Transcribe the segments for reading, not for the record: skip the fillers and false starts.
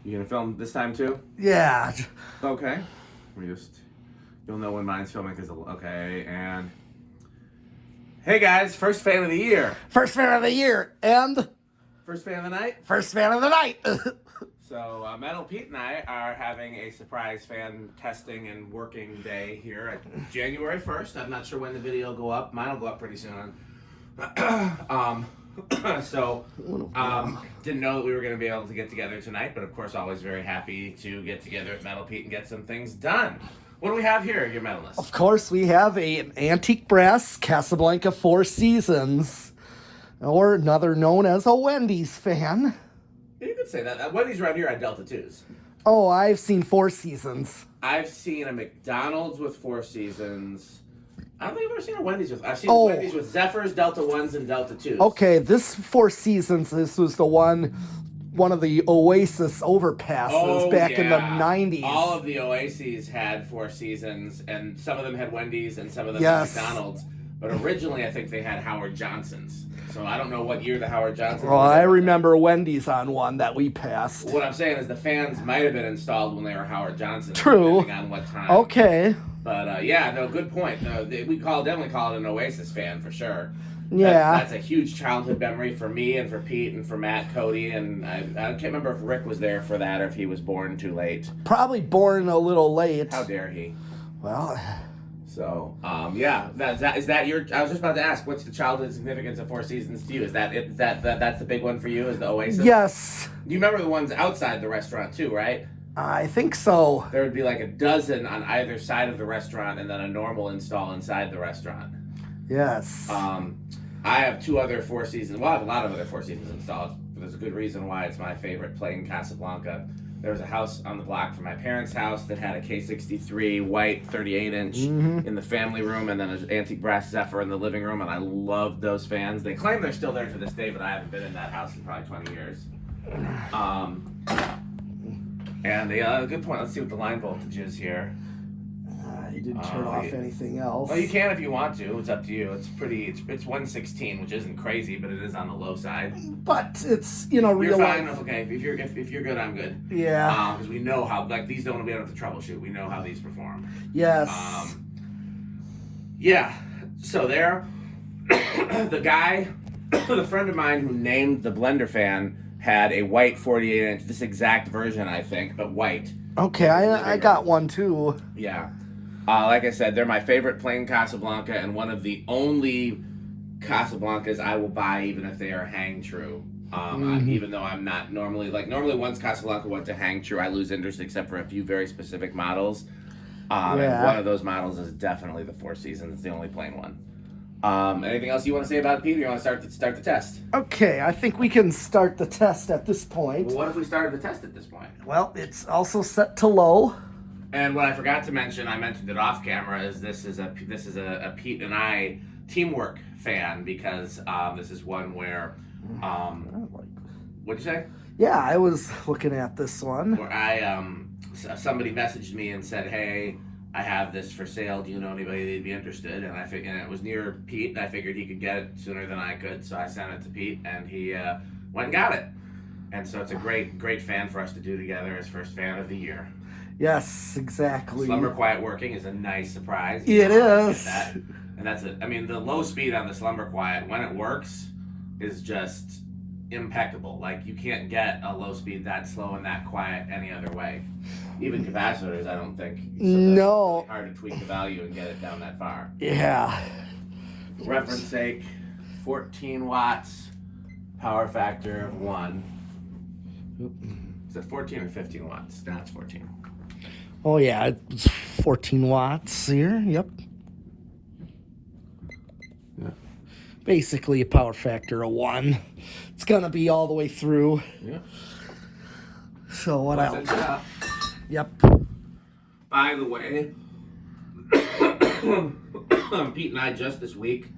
You gonna film this time too? Yeah. Okay. You'll know when mine's filming because, okay, and... Hey guys, first fan of the year. First fan of the year and First fan of the night? first fan of the night. So, Metal Pete and I are having a surprise fan testing and working day here at January 1st. I'm not sure when the video will go up. Mine will go up pretty soon. Didn't know that we were going to be able to get together tonight, but of course, always very happy to get together at Metal Pete and get some things done. What do we have here, your medalist? Of course, we have an antique brass Casablanca Four Seasons, or another known as a Wendy's fan. You could say that. Wendy's around here at Delta 2s. Oh, I've seen Four Seasons. I've seen a McDonald's with Four Seasons. I don't think I've ever seen a Wendy's with... I've seen Wendy's with Zephyrs, Delta 1s, and Delta 2s. Okay, this Four Seasons, this was the one of the Oasis overpasses back in the 90s. All of the Oases had Four Seasons, and some of them had Wendy's, and some of them had McDonald's. But originally, I think they had Howard Johnson's. So I don't know what year the Howard Johnson's Well, I remember Wendy's on one that we passed. What I'm saying is the fans might have been installed when they were Howard Johnson's. True. Depending on what time. Okay. But, yeah, no, good point. We definitely call it an Oasis fan for sure. Yeah. That's a huge childhood memory for me and for Pete and for Matt, Cody, and I can't remember if Rick was there for that or if he was born too late. Probably born a little late. How dare he? Well... So, yeah, is that your... I was just about to ask, what's the childhood significance of Four Seasons to you? Is that's the big one for you, is the Oasis? Yes. You remember the ones outside the restaurant too, right? I think so. There would be like a dozen on either side of the restaurant and then a normal install inside the restaurant. Yes. I have two other Four Seasons. Well, I have a lot of other Four Seasons installed. But there's a good reason why it's my favorite playing Casablanca. There was a house on the block from my parents' house that had a K63 white 38-inch in the family room, and then an antique brass Zephyr in the living room, and I loved those fans. They claim they're still there to this day, but I haven't been in that house in probably 20 years. And good point. Let's see what the line voltage is here. You didn't turn off anything else. Well, you can if you want to. It's up to you. It's 116, which isn't crazy, but it is on the low side. But it's, real You're fine. life. Okay, if you're good, I'm good. Yeah. Because we know how, these don't be able to troubleshoot. We know how these perform. Yes. Yeah. So there, the friend of mine who named the blender fan had a white 48-inch, this exact version, I think, but white. Okay, I got one too. Yeah. Like I said, they're my favorite plain Casablanca and one of the only Casablancas I will buy even if they are hang true. Even though I'm not normally once Casablanca went to hang true, I lose interest except for a few very specific models. And one of those models is definitely the Four Seasons. It's the only plain one. Anything else you want to say about it, Peter? You want to start the test? Okay, I think we can start the test at this point. Well, what if we started the test at this point? Well, it's also set to low. And what I forgot to mention, I mentioned it off camera, is this is a Pete and I teamwork fan because this is one where what'd you say? Yeah, I was looking at this one. Where somebody messaged me and said, "Hey, I have this for sale. Do you know anybody that'd be interested?" And and it was near Pete, and I figured he could get it sooner than I could, so I sent it to Pete, and he went and got it. And so it's a great fan for us to do together as first fan of the year. Yes, exactly. Slumber Quiet working is a nice surprise. It is. And that's it. I mean, the low speed on the Slumber Quiet, when it works, is just impeccable. Like, you can't get a low speed that slow and that quiet any other way. Even capacitors, I don't think. No. It's hard to tweak the value and get it down that far. Yeah. For reference sake, 14 watts, power factor of 1. Is it 14 or 15 watts? No, it's 14. Oh, yeah, it's 14 watts here. Yep. Yeah. Basically a power factor of 1. It's going to be all the way through. Yeah. So what else? Yep. By the way, Pete and I just this week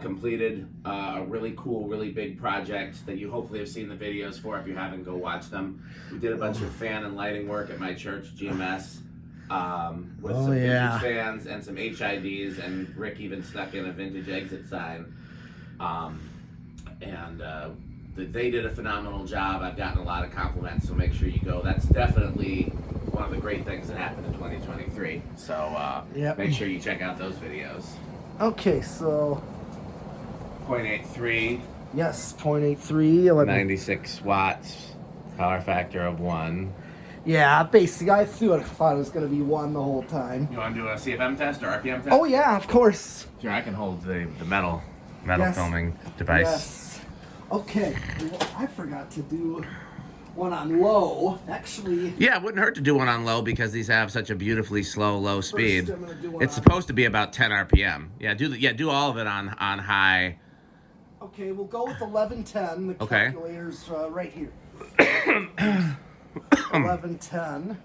completed a really cool, really big project that you hopefully have seen the videos for. If you haven't, go watch them. We did a bunch of fan and lighting work at my church, GMS, with some vintage fans and some HIDs, and Rick even stuck in a vintage exit sign. And they did a phenomenal job. I've gotten a lot of compliments, so make sure you go. That's definitely one of the great things that happened in 2023. So make sure you check out those videos. Okay, so 0.83. yes, 0.83. 96 watts. Power factor of 1. Yeah, basically, I thought it was going to be 1 the whole time. You want to do a CFM test or RPM test? Oh, yeah, of course. Sure, I can hold the metal Yes. filming device. Yes. Okay, well, I forgot to do one on low. Actually, Yeah, it wouldn't hurt to do one on low because these have such a beautifully slow, low speed. I'm gonna do one It's on- supposed to be about 10 RPM. Yeah, do all of it on high. Okay, we'll go with 1110. The Okay. calculator's right here. 1110.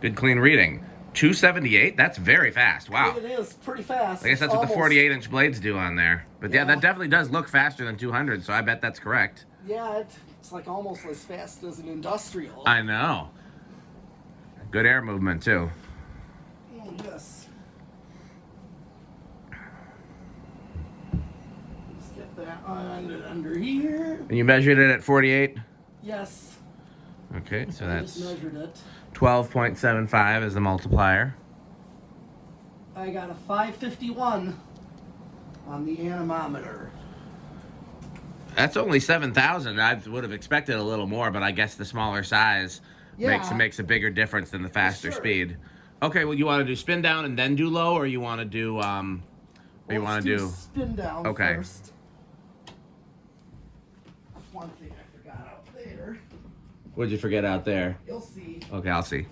Good clean reading. 278. That's very fast. Wow. It is pretty fast. I guess that's what the 48-inch blades do on there. But yeah, that definitely does look faster than 200. So I bet that's correct. Yeah, it's like almost as fast as an industrial. I know. Good air movement too. Oh, yes. Let's get that under here. And you measured it at 48. Yes. Okay, so I that's just measured it. 12.75 is the multiplier. I got a 551 on the anemometer. That's only 7,000. I would have expected a little more, but I guess the smaller size makes a bigger difference than the faster speed. Okay, well, you want to do spin down and then do low, or you want to do Let's do spin down Okay. first. That's one thing I forgot out there. What'd you forget out there? You'll see. Okay, I'll see.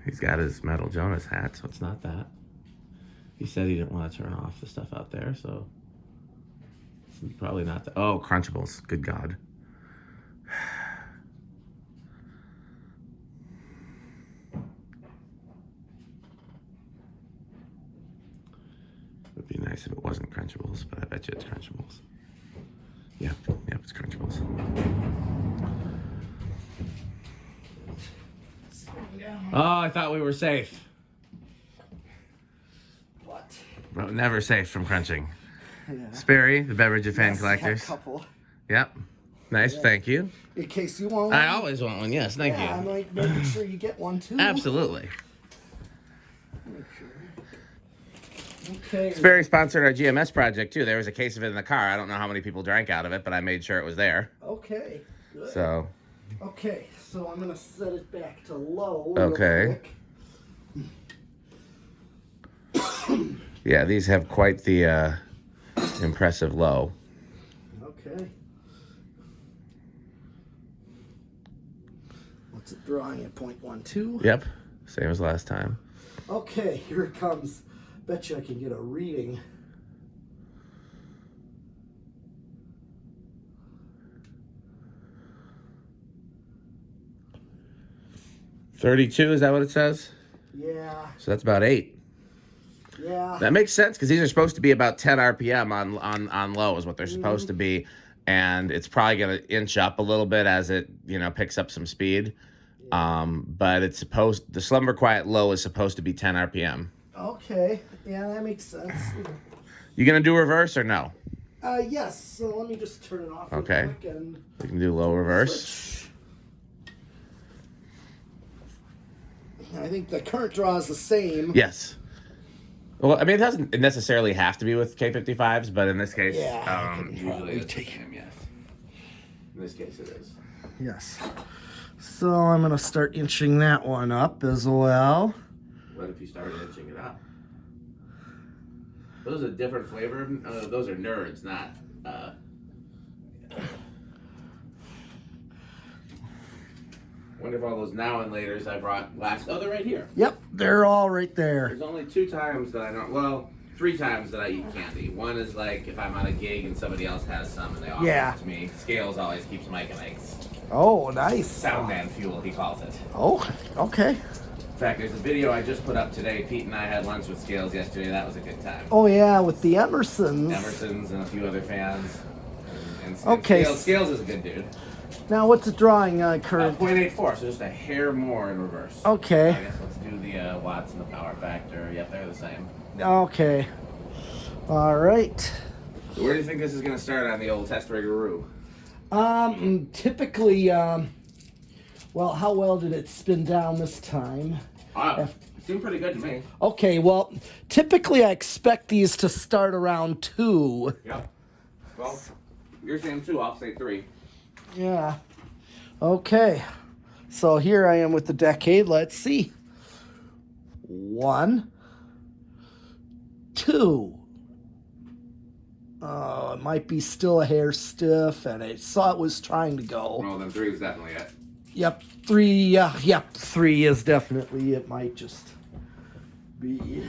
He's got his Metal Jonas hat, so it's not that. He said he didn't want to turn off the stuff out there, so it's probably not that. Oh, Crunchables. Good God. It would be nice if it wasn't Crunchables, but I bet you it's Crunchables. Yep, it's Crunchables. Oh, I thought we were safe. What? Well, never safe from crunching. Yeah. Sperry, the beverage of fan Yes, collectors. a couple. Yep. Nice, thank you. In case you want one. I always want one, yes, thank yeah, I'm you. like making sure you get one too. Absolutely. Make sure. Okay. Sperry sponsored our GMS project too. There was a case of it in the car. I don't know how many people drank out of it, but I made sure it was there. Okay. Good. So, Okay, so I'm gonna set it back to low. Okay. yeah, these have quite the impressive low. Okay. What's it drawing at 0.12? Yep, same as last time. Okay, here it comes. Bet you I can get a reading. $32, is that what it says? Yeah, So that's about 8. yeah. That makes sense because these are supposed to be about 10 RPM on low is what they're supposed to be, and it's probably going to inch up a little bit as it picks up some speed. But it's the Slumber Quiet low is supposed to be 10 RPM. Okay, yeah, that makes sense. You gonna do reverse or no? Yes, so let me just turn it off real Okay. quick and We can do low reverse. switch. I think the current draw is the same. Yes. Well, I mean, it doesn't necessarily have to be with K55s, but in this case, Yeah, I can usually probably it's the take same, yes. In this case, it is. Yes. So I'm going to start inching that one up as well. What if you started inching it up? Those are different flavor. Those are nerds, not. Wonder if all those now and laters I brought last. Oh, they're right here. Yep, they're all right there. There's only 2 times that I don't. Well, 3 times that I eat candy. One is like if I'm on a gig and somebody else has some and they offer it to me. Scales always keeps Mike and Ike's. Oh, nice. Soundman fuel, he calls it. Oh, okay. In fact, there's a video I just put up today. Pete and I had lunch with Scales yesterday. That was a good time. Oh, yeah, with the Emersons. Emerson's and a few other fans. And Okay. Scales is a good dude. Now, what's the drawing curve? 0.84, so just a hair more in reverse. Okay. I guess let's do the watts and the power factor. Yep, they're the same. Okay. All right. So where do you think this is going to start on the old test riggeroo? Typically, well, how well did it spin down this time? It seemed pretty good to me. Okay, well, typically I expect these to start around 2. Yep. Well, you're saying 2, I'll say 3. Yeah. Okay. So here I am with the decade. Let's see. 1, 2. Oh, it might be still a hair stiff, and I saw it was trying to go. Well, then 3 is definitely it. Yep, 3. Yep, 3 is definitely. It might just be.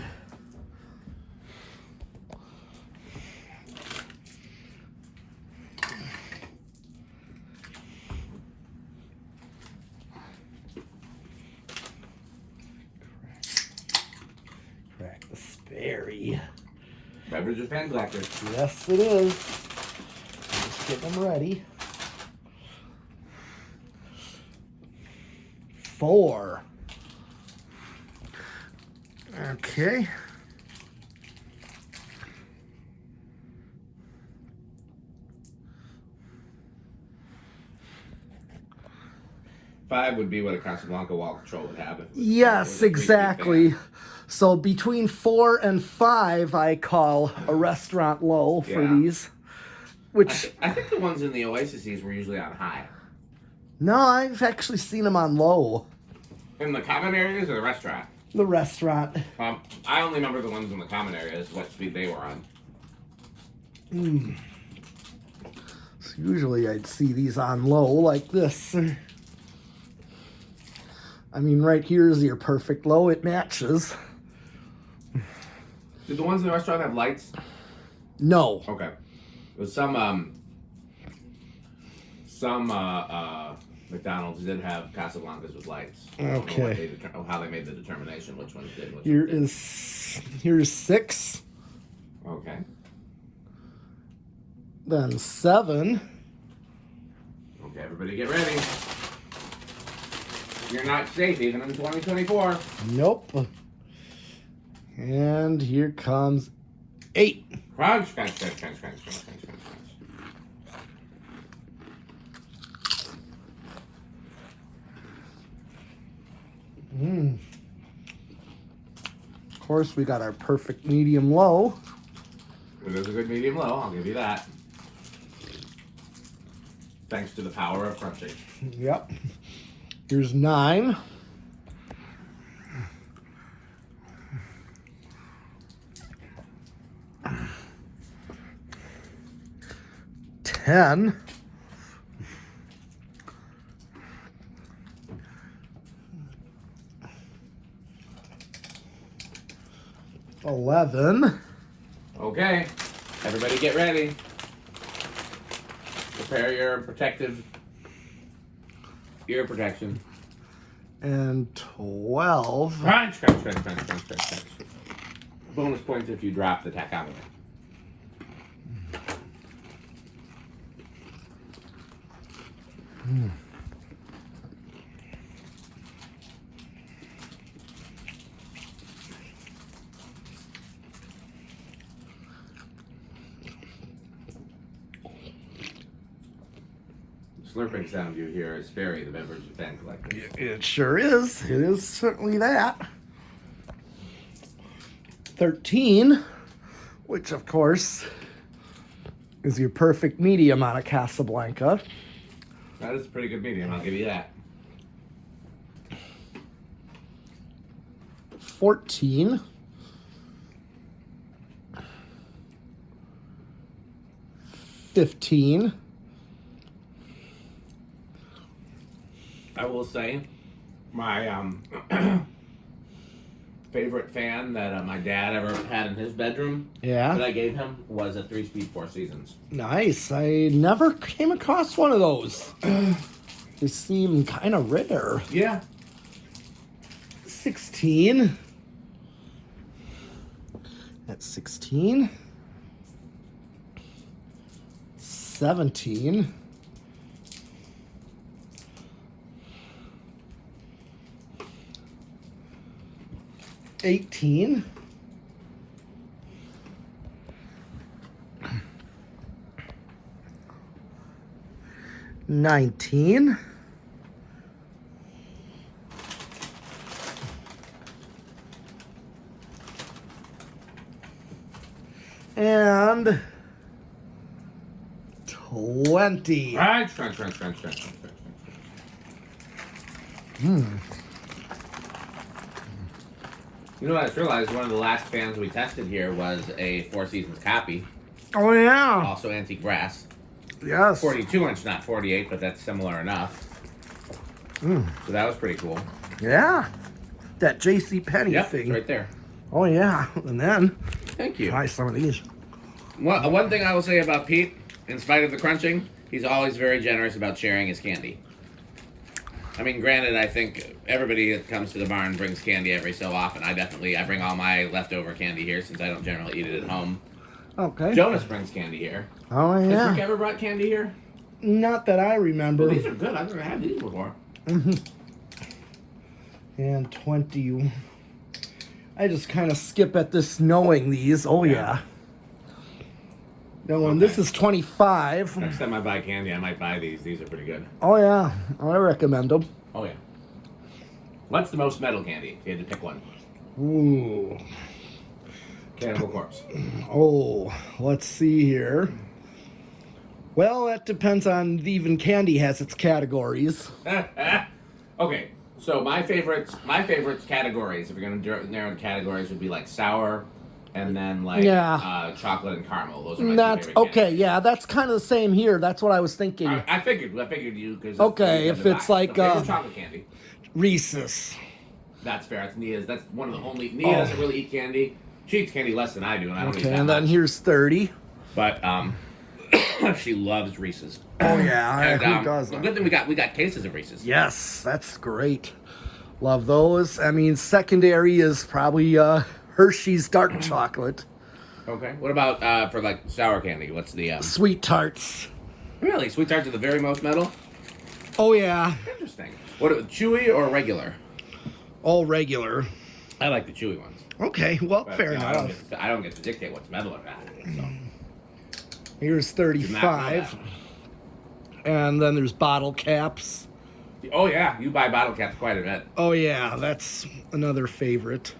Crack the Sperry. Beverage of Fan Collector. Yes, it is. Just get them ready. 4. Okay. Five would be what a Casablanca wall control would have. Yes, exactly. So between 4 and 5, I call a restaurant low for these. Which I think the ones in the Oases were usually on high. No, I've actually seen them on low. In the common areas or the restaurant? The restaurant. I only remember the ones in the common areas, what speed they were on. So usually I'd see these on low like this. I mean, right here is your perfect low. It matches. Did the ones in the restaurant have lights? No. Okay. There was some McDonald's did have Casablancas with lights. I don't know how they made the determination which ones did. Here's 6. Okay. Then 7. Okay, everybody get ready. You're not safe even in 2024. Nope. And here comes 8. Crunch, crunch, crunch, crunch, crunch, crunch, crunch, crunch. Of course, we got our perfect medium low. It is a good medium low, I'll give you that. Thanks to the power of crunching. Yep. Here's 9. Ten. 11. Okay, everybody get ready. Prepare your protective ear protection. And 12. Crunch, crunch, crunch, crunch, crunch, crunch, crunch. Bonus points if you drop the tachometer. Slurping sound you hear is Sperry, the beverage of fan collector. It sure is. It is certainly that. 13, which of course is your perfect medium on a Casablanca. That is a pretty good medium, I'll give you that. 14. 15. I will say, my favorite fan that my dad ever had in his bedroom that I gave him was a 3-speed Four Seasons. Nice. I never came across one of those. They seem kind of rare. Yeah. 16. That's 16. 17. 18. 19. And 20. Right. You know what I just realized? One of the last fans we tested here was a Four Seasons copy. Oh, yeah. Also antique brass. Yes. 42-inch, not 48, but that's similar enough. So that was pretty cool. Yeah. That J.C. Penney Yep, thing. right there. Oh, yeah. And then Thank you. try some of these. One thing I will say about Pete, in spite of the crunching, he's always very generous about sharing his candy. I mean, granted, I think everybody that comes to the barn brings candy every so often. I bring all my leftover candy here since I don't generally eat it at home. Okay. Jonas brings candy here. Oh, Has yeah. Rick ever brought candy here? Not that I remember. Well, these are good. I've never had these before. And 20. I just kind of skip at this knowing these. Oh, yeah. No, and this is 25. Next time I buy candy, I might buy these. These are pretty good. Oh, yeah. I recommend them. Oh, yeah. What's the most metal candy? If you had to pick one. Ooh. Cannibal Corpse. Oh, let's see here. Well, that depends on even candy has its categories. Okay, so my favorites categories, if you're gonna narrow the categories, would be like sour, and then like chocolate and caramel. Those are my two favorite okay. candies. Yeah, that's kind of the same here. That's what I was thinking. I figured you because Okay, if it's like chocolate candy. Reese's. That's fair. It's Nia's. That's one of the only. Nia doesn't really eat candy. She eats candy less than I do, and I don't eat that and then much. here's 30. But she loves Reese's. Oh yeah, And, who doesn't? good thing we got cases of Reese's. Yes, that's great. Love those. I mean, secondary is probably Hershey's dark chocolate. Okay. What about for like sour candy? What's the Sweet tarts. Really? Sweet tarts are the very most metal? Oh yeah. Interesting. What, chewy or regular? All regular. I like the chewy ones. Okay, well, But, fair you know, enough. I don't get to dictate what's metal or not. So. Here's Did not know 35. And then there's bottle caps. that. Oh yeah, you buy bottle caps quite a bit. Oh yeah, that's another favorite.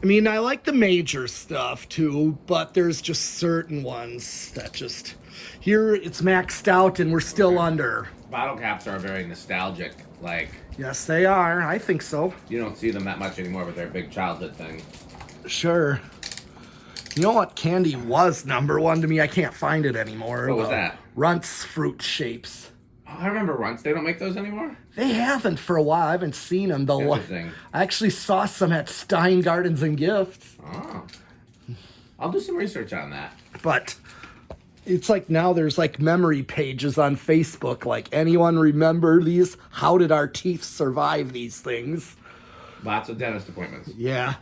I mean, I like the major stuff too, but there's just certain ones that just... Here it's maxed out and we're still under. Bottle caps are very nostalgic. Like, Yes, they are. I think so. you don't see them that much anymore, but they're a big childhood thing. Sure. You know what candy was number one to me? I can't find it anymore. What was that? Runts fruit shapes. Oh, I remember Runts. They don't make those anymore? They haven't for a while. I haven't seen them though. Interesting. I actually saw some at Stein Gardens and Gifts. Oh. I'll do some research on that. But it's like now there's like memory pages on Facebook. Like, anyone remember these? How did our teeth survive these things? Lots of dentist appointments. Yeah.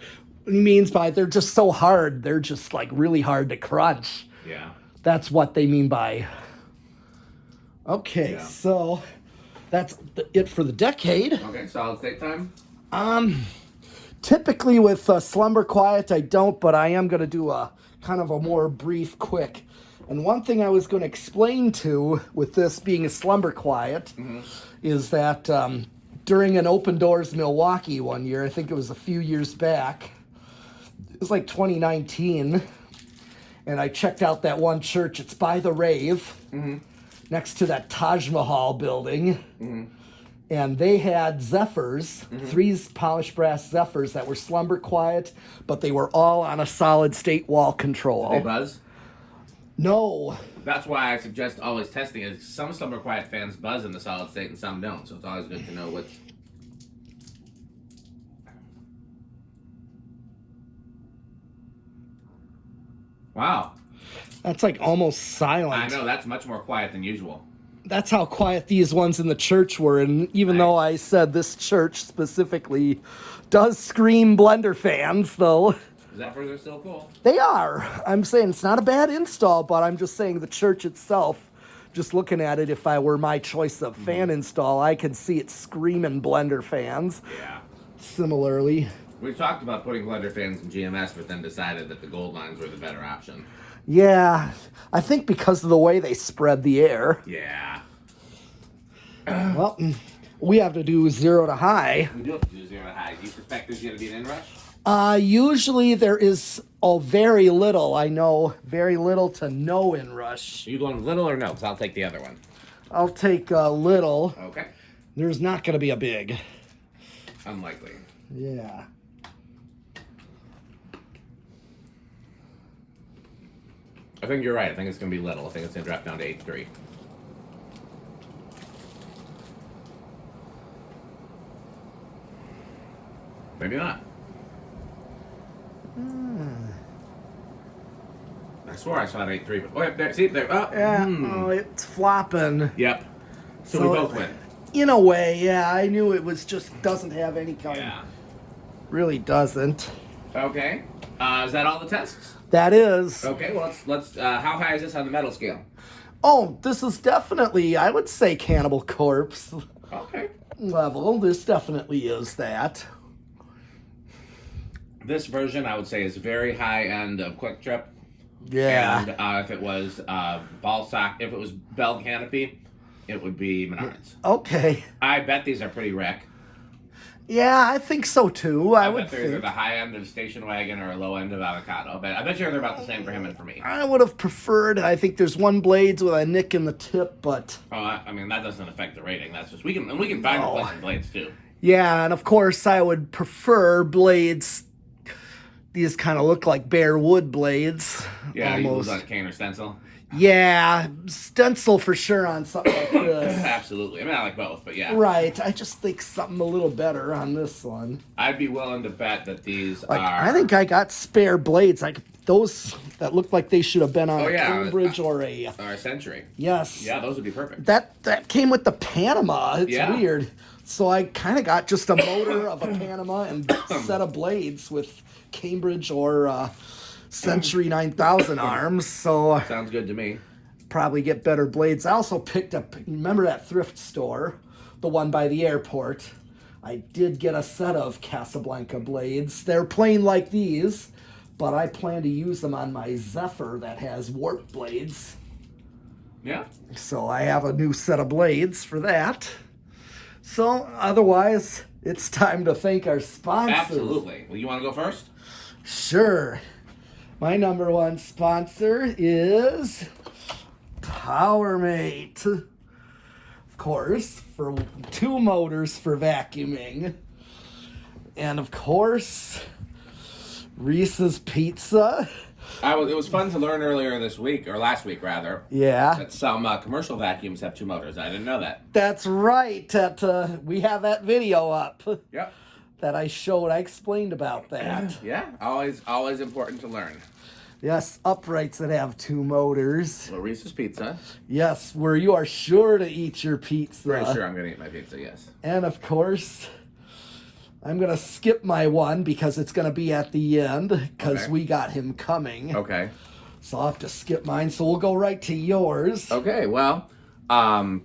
What he means by they're just so hard. They're just like really hard to crunch. Yeah. That's what they mean by. Okay, Yeah. so that's it for the decade. Okay, solid state time. Typically with Slumber Quiet, I don't, but I am going to do a kind of a more brief, quick. And one thing I was going to explain to, with this being a Slumber Quiet, is that during an Open Doors Milwaukee one year, I think it was a few years back, it was like 2019, and I checked out that one church. It's by the Rave, next to that Taj Mahal building. And they had Zephyrs, 3 polished brass Zephyrs that were Slumber Quiet, but they were all on a solid state wall control. They buzz. No. That's why I suggest always testing it. Some Slumber Quiet fans buzz in the solid state and some don't, so it's always good to know which. Wow. That's like almost silent. I know, that's much more quiet than usual. That's how quiet these ones in the church were. And even though I said this church specifically does scream Blender fans, though. Zephyrs are still cool. They are. I'm saying it's not a bad install, but I'm just saying the church itself, just looking at it, if I were my choice of fan install, I could see it screaming Blender fans. Yeah. Similarly. We talked about putting blender fans in GMS, but then decided that the gold lines were the better option. Yeah, I think because of the way they spread the air. Yeah. Well, we have to do 0 to high. We do have to do 0 to high. Do you suspect there's going to be an inrush? Usually there is very little. I know very little to no inrush. Are you going little or no? Because I'll take the other one. I'll take little. Okay. There's not going to be a big. Unlikely. Yeah. I think you're right. I think it's going to be little. I think it's going to drop down to 8-3. Maybe not. I swore I saw an 8-3, but wait, there, see, there. Oh, Yeah. Oh, it's flopping. Yep. So we both win. In a way, yeah. I knew it was just doesn't have any kind. Yeah. Really doesn't. Okay. Is that all the tests? That is. Okay. Well, let's. How high is this on the metal scale? Oh, this is definitely, I would say, Cannibal Corpse Okay. level. This definitely is that. This version, I would say, is very high end of Quick Trip. Yeah. And if it was ball sock, if it was Bell Canopy, it would be Menards. Okay. I bet these are pretty wreck. Yeah, I think so too. I would bet they're either think. the high end of Station Wagon or a low end of Avocado. But I bet you they're about the same for him and for me. I would have preferred. I think there's one blades with a nick in the tip, but Oh, I mean that doesn't affect the rating. That's just we can find replacement blades too. yeah, and of course I would prefer blades. These kind of look like bare wood blades. Yeah, you almost. lose on cane or stencil. Yeah, stencil for sure on something like this. Absolutely. I mean, I like both, but yeah. Right. I just think something a little better on this one. I'd be willing to bet that these Like are. I think I got spare blades, like those that look like they should have been on Oh, a yeah, Cambridge or a. Are a Century. Yes. Yeah, those would be perfect. That came with the Panama. It's Yeah. weird. So I kind of got just a motor of a Panama and set of blades with Cambridge or Century 9000 arms. So Sounds good to me. probably get better blades. I also picked up, remember that thrift store, the one by the airport? I did get a set of Casablanca blades. They're plain like these, but I plan to use them on my Zephyr that has warp blades. Yeah. So I have a new set of blades for that. So otherwise, it's time to thank our sponsors. Absolutely. Well, you want to go first? Sure. My number one sponsor is PowerMate. Of course, for 2 motors for vacuuming. And of course, Reese's Pizza. It was fun to learn earlier this week, or last week rather, Yeah, that some commercial vacuums have 2 motors. I didn't know that. that's right. We have that video up Yep. that I showed. I explained about that. Yeah. Always important to learn. Yes, uprights that have 2 motors. Well, Reese's Pizza. Yes, where you are sure to eat your pizza. Pretty sure I'm going to eat my pizza, yes. And of course, I'm going to skip my one because it's going to be at the end because Okay. we got him coming. Okay. So I'll have to skip mine. So we'll go right to yours. Okay, well, of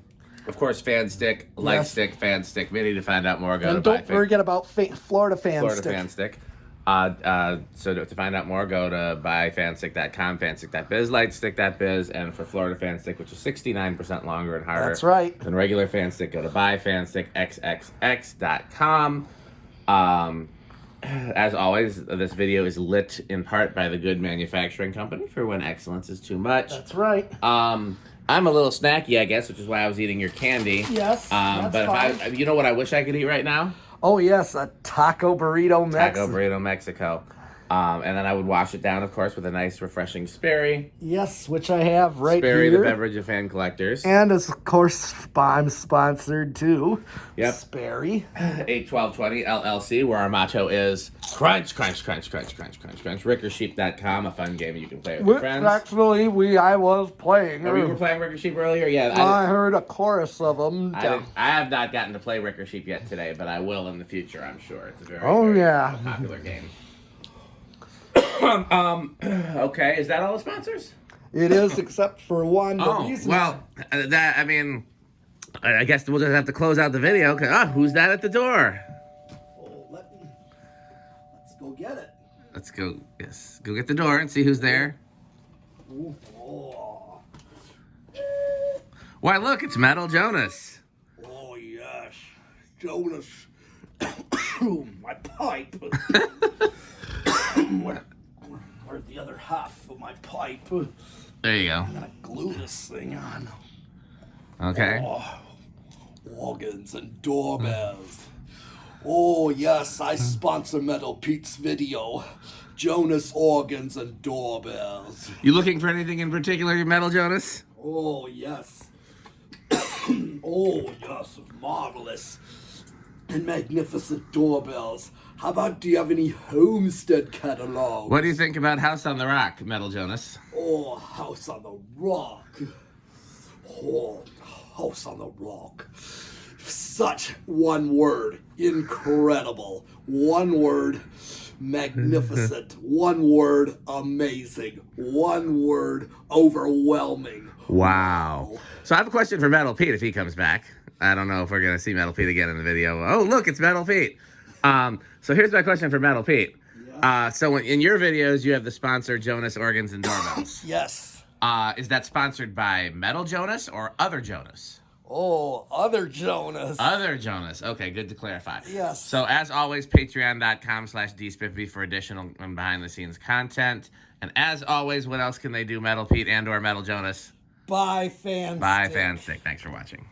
course, fan stick, light Yes. stick, fan stick mini to find out more. Go And to don't forget about Florida Fan Florida Stick. Fan Stick. So to find out more, go to buyfanstick.com, fanstick.biz, lightstick.biz, and for Florida Fan Stick, which is 69% longer and harder That's right. than regular fan stick, go to buyfanstickxxx.com. As always, this video is lit in part by the Good Manufacturing Company for when excellence is too much. That's right. I'm a little snacky, I guess, which is why I was eating your candy. Yes, that's but fine. you know what I wish I could eat right now? Oh, yes, a taco burrito mix. Taco Burrito Mexico. And then I would wash it down, of course, with a nice, refreshing Sperry. Yes, which I have right Sperry, here. the beverage of fan collectors. And of course, I'm sponsored too. Yep. Sperry. 81220 LLC, where our motto is crunch, crunch, crunch, crunch, crunch, crunch, crunch. Rickersheep.com, a fun game you can play with your friends. Actually, I was playing. Oh, you were playing Ricker Sheep earlier? Yeah. I heard a chorus of them. I have not gotten to play Ricker Sheep yet today, but I will in the future, I'm sure. It's a very, very yeah. popular game. Okay, is that all the sponsors? It is, except for one. I guess we'll just have to close out the video. Who's that at the door? Oh, Let's go. Yes, go get the door and see who's there. Ooh, oh. Why, look, it's Metal Jonas. Oh, yes. Jonas. My pipe. Where's the other half of my pipe? There you go. I'm going to glue this thing on. Okay. Oh, organs and doorbells. Oh, yes, I sponsor Metal Pete's video. Jonas Organs and Doorbells. You looking for anything in particular, Metal Jonas? Oh, yes. Oh, yes, marvelous and magnificent doorbells. How about, do you have any Homestead catalogs? What do you think about House on the Rock, Metal Jonas? Oh, House on the Rock. Oh, House on the Rock. Such one word, incredible. One word, magnificent. One word, amazing. One word, overwhelming. Wow. So I have a question for Metal Pete if he comes back. I don't know if we're going to see Metal Pete again in the video. Oh, look, it's Metal Pete. So here's my question for Metal Pete. So in your videos, you have the sponsor Jonas Organs and Doorbells. Yes. Is that sponsored by Metal Jonas or Other Jonas? Oh, Other Jonas. Other Jonas. Okay, good to clarify. Yes. So as always, patreon.com/dspiffy for additional and behind-the-scenes content. And as always, what else can they do, Metal Pete and or Metal Jonas? Bye, fans. Bye, Fanstick. Thanks for watching.